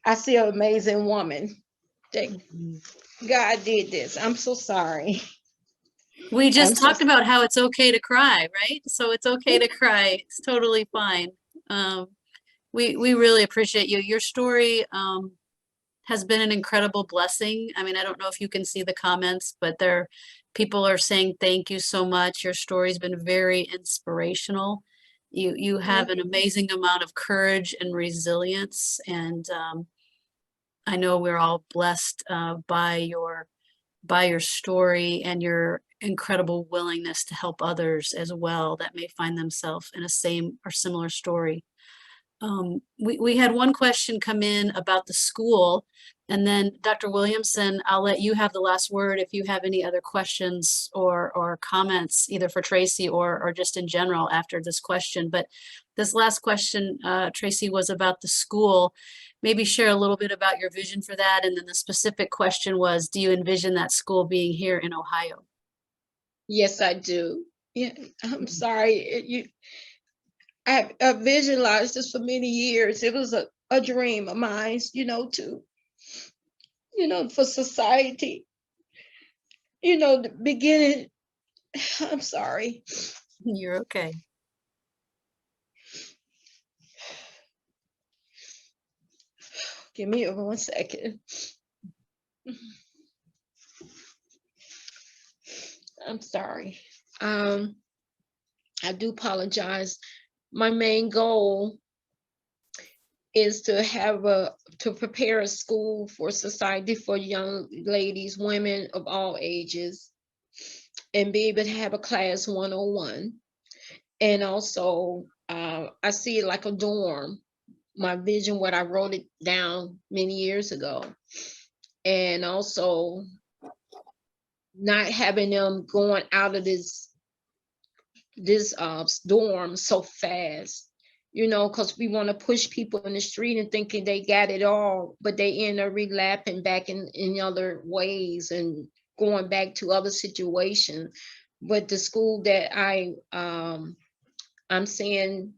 I see an amazing woman. God did this. I'm so sorry. We just I'm so talked about how it's okay to cry, right? So it's okay to cry. It's totally fine. We really appreciate you. Your story has been an incredible blessing. I mean, I don't know if you can see the comments, but people are saying thank you so much. Your story's been very inspirational. You have an amazing amount of courage and resilience, and I know we're all blessed by your story and your incredible willingness to help others as well that may find themselves in a same or similar story. We had one question come in about the school, and then Dr. Williamson, I'll let you have the last word if you have any other questions or comments, either for Tracie or just in general after this question. But this last question, Tracie, was about the school. Maybe share a little bit about your vision for that. And then the specific question was, do you envision that school being here in Ohio? Yes, I do. Yeah, I'm sorry. I visualized this for many years. It was a dream of mine, for society, the beginning. I'm sorry. You're okay. Give me 1 second. I'm sorry. I do apologize. My main goal is to prepare a school for society for young ladies, women of all ages, and be able to have a class 101. And also, I see it like a dorm. My vision, what I wrote it down many years ago. And also not having them going out of this dorm so fast, because we want to push people in the street and thinking they got it all, but they end up relapsing back in other ways and going back to other situations. But the school that I'm seeing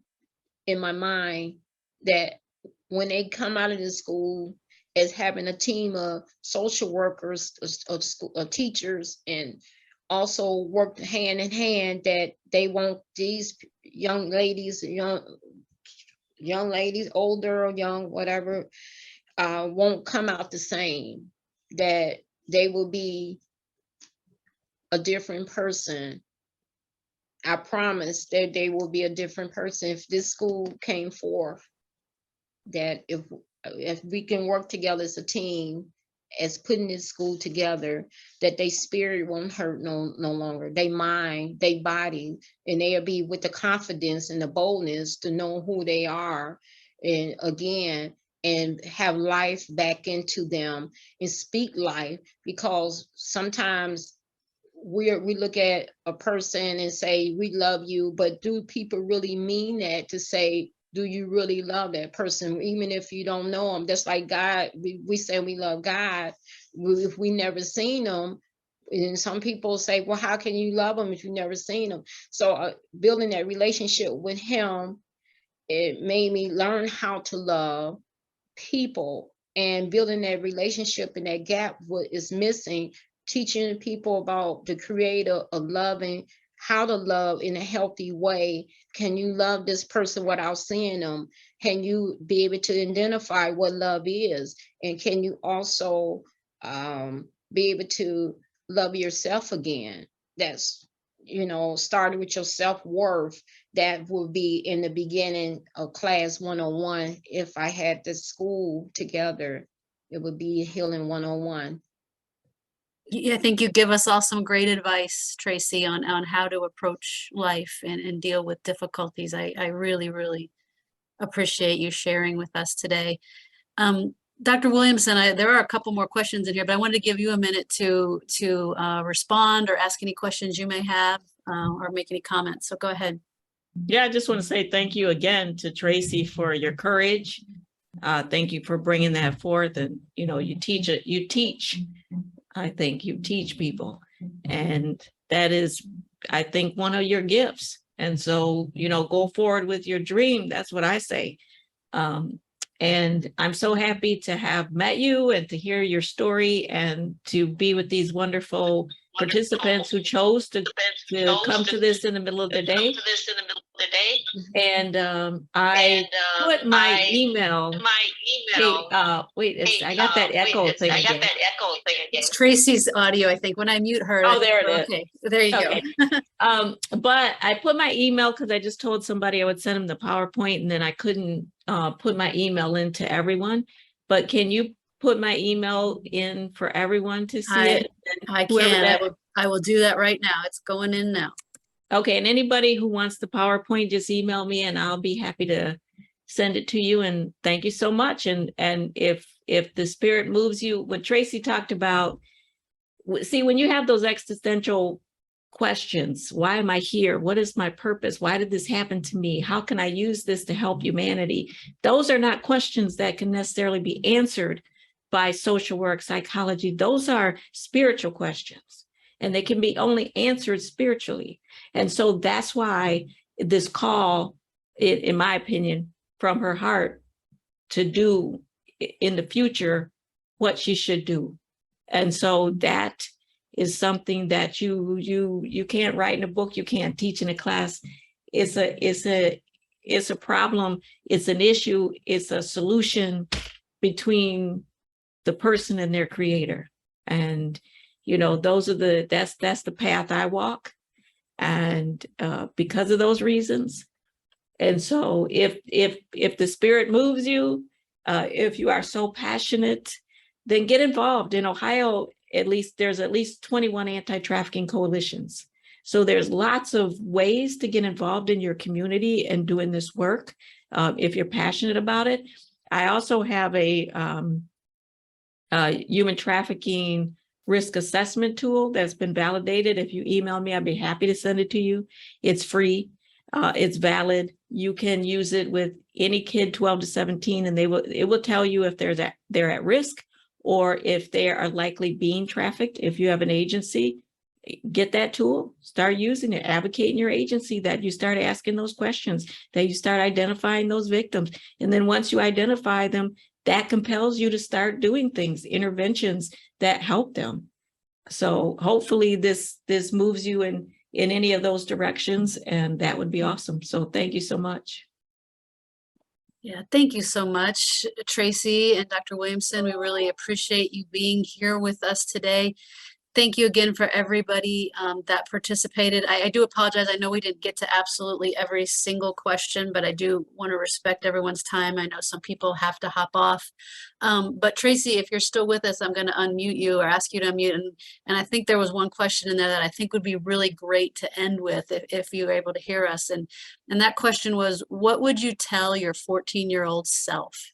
in my mind, that when they come out of the school, as having a team of social workers, teachers, and also work hand in hand, that they want these young ladies, older or young, whatever, won't come out the same, that they will be a different person. I promise that they will be a different person if this school came forth, that if we can work together as a team, as putting this school together, that their spirit won't hurt no longer, they mind, they body, and they'll be with the confidence and the boldness to know who they are, and again, and have life back into them and speak life. Because sometimes we look at a person and say, we love you, but do people really mean that? To say, do you really love that person, even if you don't know them? That's like God. We say we love God if we never seen them. And some people say, well, how can you love them if you've never seen them? So building that relationship with him, it made me learn how to love people, and building that relationship and that gap, what is missing, teaching people about the creator of loving, how to love in a healthy way. Can you love this person without seeing them? Can you be able to identify what love is? And can you also be able to love yourself again? That's, starting with your self-worth. That would be in the beginning of class 101. If I had the school together, it would be Healing 101. Yeah, I think you give us all some great advice, Tracie, on how to approach life and deal with difficulties. I really, really appreciate you sharing with us today. Dr. Williamson, there are a couple more questions in here, but I wanted to give you a minute to respond or ask any questions you may have, or make any comments. So go ahead. Yeah, I just want to say thank you again to Tracie for your courage. Thank you for bringing that forth. And, you teach. I think you teach people. And that is, I think, one of your gifts. And so, go forward with your dream. That's what I say. And I'm so happy to have met you and to hear your story and to be with these wonderful participants who chose to come to this in the middle of the day. And I put my email. Wait, I got that echo thing again. It's Tracie's audio, I think. When I mute her. Oh, there it is. Okay, there you go. But I put my email because I just told somebody I would send them the PowerPoint, and then I couldn't put my email into everyone. But can you put my email in for everyone to see it? I can. I will do that right now. It's going in now. Okay, and anybody who wants the PowerPoint, just email me and I'll be happy to send it to you. And thank you so much. And if the spirit moves you, what Tracie talked about, see, when you have those existential questions, why am I here? What is my purpose? Why did this happen to me? How can I use this to help humanity? Those are not questions that can necessarily be answered by social work, psychology. Those are spiritual questions, and they can be only answered spiritually. And so that's why this call, in my opinion, from her heart to do in the future what she should do. And so that is something that you can't write in a book, you can't teach in a class. It's a problem, it's an issue, it's a solution between the person and their creator. And that's the path I walk. And because of those reasons. And so if the spirit moves you, if you are so passionate, then get involved. In Ohio, there's at least 21 anti-trafficking coalitions. So there's lots of ways to get involved in your community and doing this work if you're passionate about it. I also have a human trafficking risk assessment tool that's been validated. If you email me, I'd be happy to send it to you. It's free. It's valid. You can use it with any kid 12 to 17, and it will tell you if they're at risk or if they are likely being trafficked. If you have an agency, get that tool, start using it, advocate in your agency that you start asking those questions, that you start identifying those victims. And then once you identify them, that compels you to start doing things, interventions that help them. So hopefully this moves you in any of those directions, and that would be awesome. So thank you so much. Yeah, thank you so much, Tracie and Dr. Williamson. We really appreciate you being here with us today. Thank you again for everybody that participated. I do apologize. I know we didn't get to absolutely every single question, but I do want to respect everyone's time. I know some people have to hop off. But Tracie, if you're still with us, I'm going to unmute you or ask you to unmute. And I think there was one question in there that I think would be really great to end with if you were able to hear us. And that question was, what would you tell your 14-year-old self?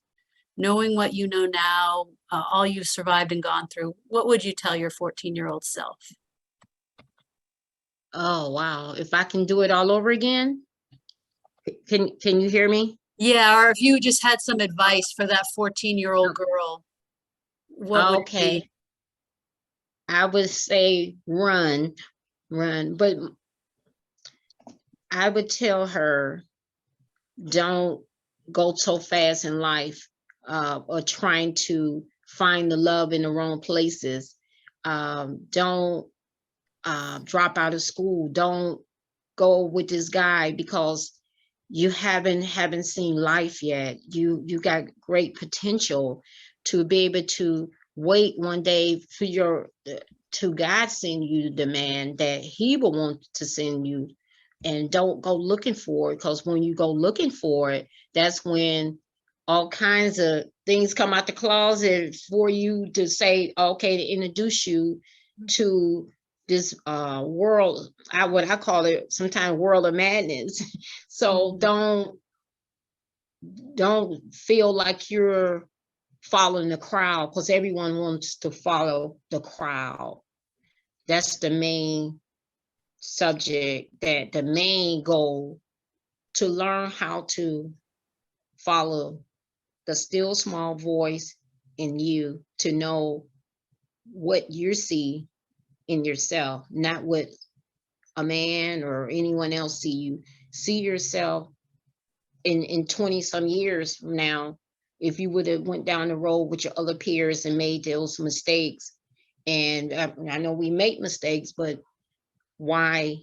Knowing what you know now, all you've survived and gone through, what would you tell your 14-year-old self? Oh, wow. If I can do it all over again, can you hear me? Yeah, or if you just had some advice for that 14-year-old girl, what would it Okay. be? I would say run, but I would tell her, don't go so fast in life, or trying to find the love in the wrong places. Don't drop out of school. Don't go with this guy because you haven't seen life yet. You got great potential to be able to wait one day for to God send you the man that he will want to send you, and don't go looking for it, because when you go looking for it, that's when all kinds of things come out the closet for you to say, okay, to introduce you to this world, what I call it sometimes world of madness. So don't feel like you're following the crowd, because everyone wants to follow the crowd. That's the main subject, that the main goal, to learn how to follow the still small voice in you, to know what you see in yourself, not what a man or anyone else see you. See yourself in 20 some years from now, if you would have went down the road with your other peers and made those mistakes. And I know we make mistakes, but why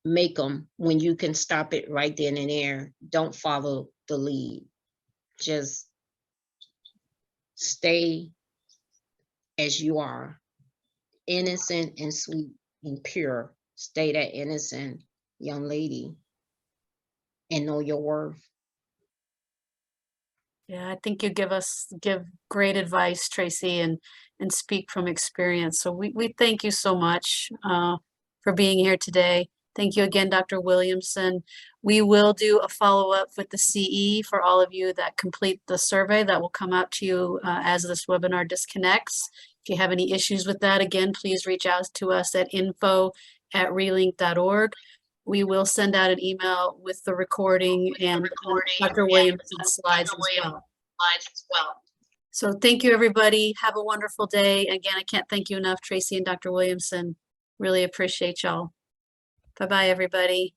make them when you can stop it right then and there? Don't follow the lead. Just stay as you are, innocent and sweet and pure. Stay that innocent young lady and know your worth. Yeah, I think you give great advice, Tracie, and speak from experience. So we thank you so much for being here today. Thank you again, Dr. Williamson. We will do a follow-up with the CE for all of you that complete the survey that will come out to you as this webinar disconnects. If you have any issues with that, again, please reach out to us at info@relink.org. We will send out an email with the recording and Dr. Williamson's slides as well. So thank you, everybody. Have a wonderful day. Again, I can't thank you enough, Tracie and Dr. Williamson. Really appreciate y'all. Bye-bye, everybody.